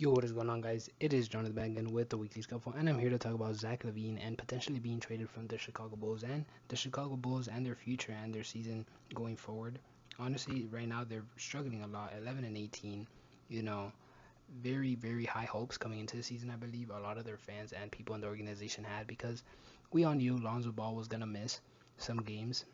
Yo, what is going on, guys? It is Jonathan Bangan with the Weekly Scuffle, and I'm here to talk about Zach Lavine and potentially being traded from the Chicago Bulls and their future and their season going forward. Honestly, right now they're struggling a lot, 11 and 18. You know, very very high hopes coming into the season. I believe a lot of their fans and people in the organization had because we all knew Lonzo Ball was gonna miss some games,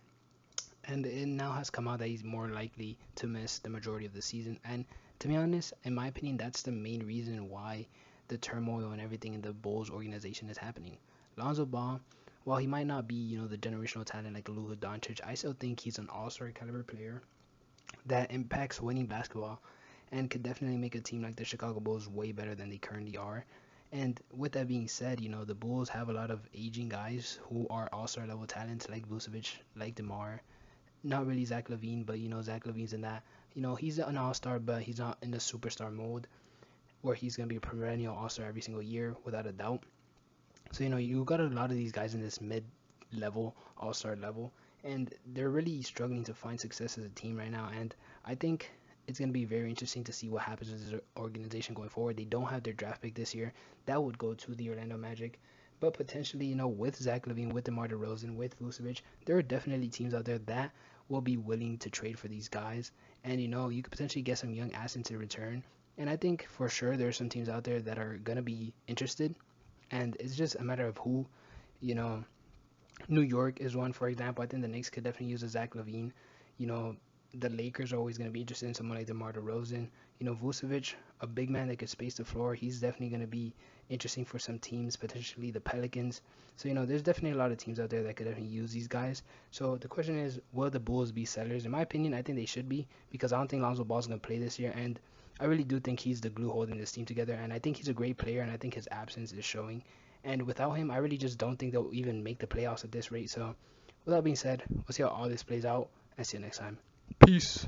and it now has come out that he's more likely to miss the majority of the season. And to be honest, in my opinion, that's the main reason why the turmoil and everything in the Bulls organization is happening. Lonzo Ball, while he might not be, the generational talent like Luka Doncic, I still think he's an all-star caliber player that impacts winning basketball and could definitely make a team like the Chicago Bulls way better than they currently are. And with that being said, the Bulls have a lot of aging guys who are all-star level talents like Vucevic, like DeMar, not really Zach Lavine, but Zach Lavine's in that. He's an all-star, but he's not in the superstar mode where he's gonna be a perennial all-star every single year without a doubt. So you got a lot of these guys in this mid-level all-star level, and they're really struggling to find success as a team right now. And I think it's gonna be very interesting to see what happens with this organization going forward. They don't have their draft pick this year. That would go to the Orlando Magic. But potentially, with Zach Lavine, with DeMar DeRozan, with Vucevic, there are definitely teams out there that will be willing to trade for these guys. And, you could potentially get some young assets in return. And I think for sure there are some teams out there that are going to be interested. And it's just a matter of who, you know, New York is one, for example. I think the Knicks could definitely use a Zach Lavine. You know, the Lakers are always going to be interested in someone like DeMar DeRozan. Vucevic, a big man that could space the floor, he's definitely going to be interesting for some teams, potentially the Pelicans. So, there's definitely a lot of teams out there that could definitely use these guys. So the question is, will the Bulls be sellers? In my opinion, I think they should be because I don't think Lonzo Ball's going to play this year. And I really do think he's the glue holding this team together. And I think he's a great player, and I think his absence is showing. And without him, I really just don't think they'll even make the playoffs at this rate. So, with that being said, we'll see how all this plays out and see you next time. Peace.